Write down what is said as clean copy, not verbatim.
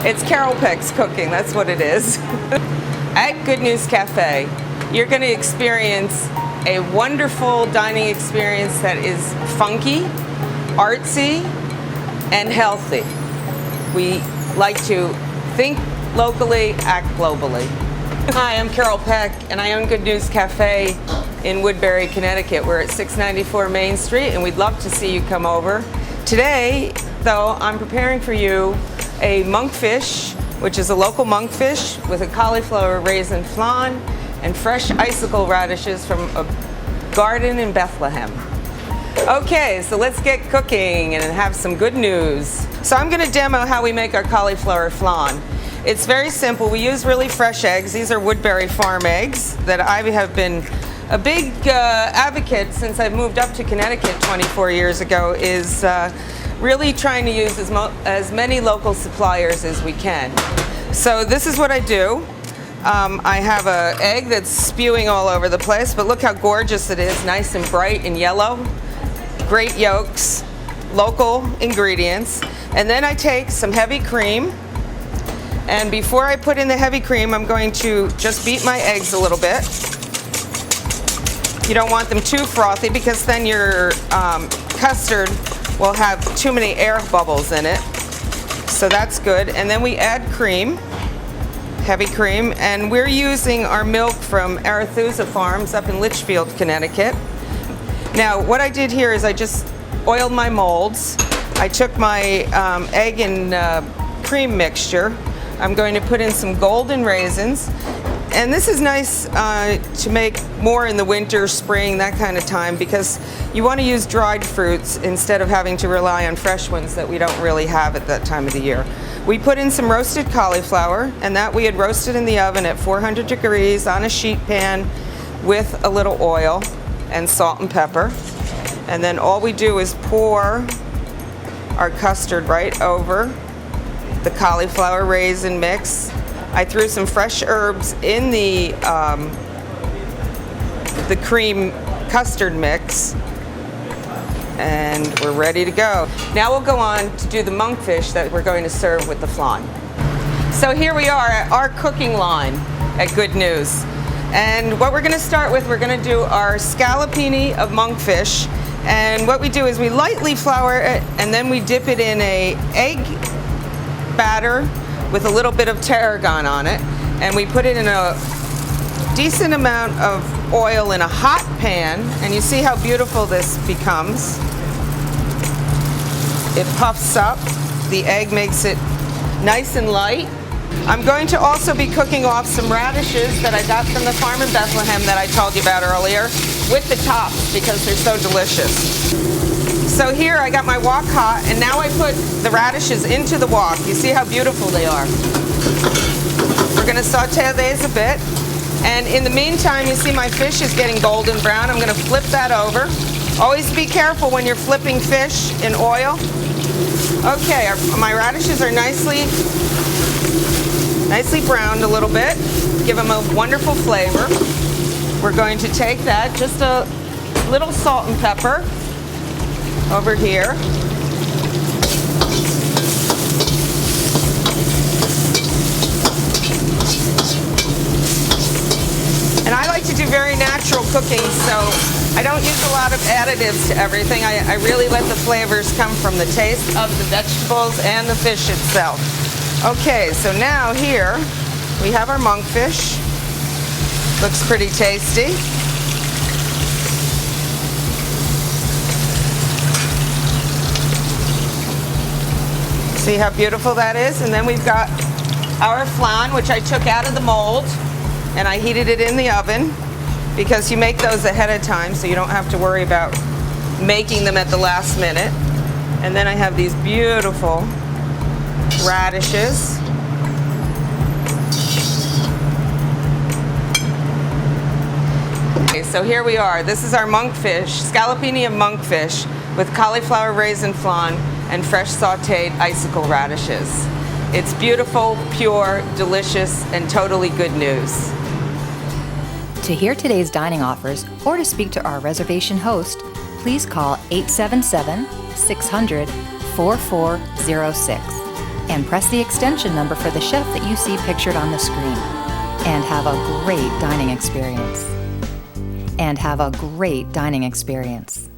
It's Carole Peck's cooking, that's what it is. At Good News Cafe, you're going to experience a wonderful dining experience that is funky, artsy, and healthy. We like to think locally, act globally. Hi, I'm Carole Peck, and I own Good News Cafe in Woodbury, Connecticut. We're at 694 Main Street, and we'd love to see you come over. Today, though, I'm preparing for you a monkfish, which is a local monkfish with a cauliflower raisin flan and fresh icicle radishes from a garden in Bethlehem. Okay, so let's get cooking and have some good news. So I'm going to demo how we make our cauliflower flan. It's very simple. We use really fresh eggs. These are Woodbury farm eggs that I have been a big advocate since I moved up to Connecticut 24 years ago, is really trying to use as many local suppliers as we can. So this is what I do. I have an egg that's spewing all over the place, but look how gorgeous it is, nice and bright and yellow. Great yolks, local ingredients. And then I take some heavy cream, and before I put in the heavy cream, I'm going to just beat my eggs a little bit. You don't want them too frothy because then your custard will have too many air bubbles in it. So that's good. And then we add cream, heavy cream, and we're using our milk from Arethusa Farms up in Litchfield, Connecticut. Now, what I did here is I just oiled my molds. I took my egg and cream mixture. I'm going to put in some golden raisins. And this is nice to make more in the winter, spring, that kind of time, because you want to use dried fruits instead of having to rely on fresh ones that we don't really have at that time of the year. We put in some roasted cauliflower, and that we had roasted in the oven at 400 degrees on a sheet pan with a little oil and salt and pepper. And then all we do is pour our custard right over the cauliflower raisin mix. I threw some fresh herbs in the cream custard mix, and we're ready to go. Now we'll go on to do the monkfish that we're going to serve with the flan. So here we are at our cooking line at Good News. And what we're going to start with, we're going to do our scallopini of monkfish. And what we do is we lightly flour it, and then we dip it in a egg batter with a little bit of tarragon on it, and we put it in a decent amount of oil in a hot pan, and you see how beautiful this becomes. It puffs up, the egg makes it nice and light. I'm going to also be cooking off some radishes that I got from the farm in Bethlehem that I told you about earlier, with the tops because they're so delicious. So here I got my wok hot, and now I put the radishes into the wok. You see how beautiful they are. We're going to saute these a bit. And in the meantime, you see my fish is getting golden brown. I'm going to flip that over. Always be careful when you're flipping fish in oil. Okay, my radishes are nicely browned a little bit. Give them a wonderful flavor. We're going to take that, just a little salt and pepper over here. And I like to do very natural cooking, so I don't use a lot of additives to everything. I really let the flavors come from the taste of the vegetables and the fish itself. Okay, so now here we have our monkfish. Looks pretty tasty. See how beautiful that is? And then we've got our flan, which I took out of the mold, and I heated it in the oven, because you make those ahead of time so you don't have to worry about making them at the last minute. And then I have these beautiful radishes. Okay, so here we are. This is our monkfish, scallopini of monkfish with cauliflower raisin flan and fresh sauteed icicle radishes. It's beautiful, pure, delicious, and totally good news. To hear today's dining offers or to speak to our reservation host, please call 877-600-4406. and press the extension number for the chef that you see pictured on the screen. And have a great dining experience. And have a great dining experience.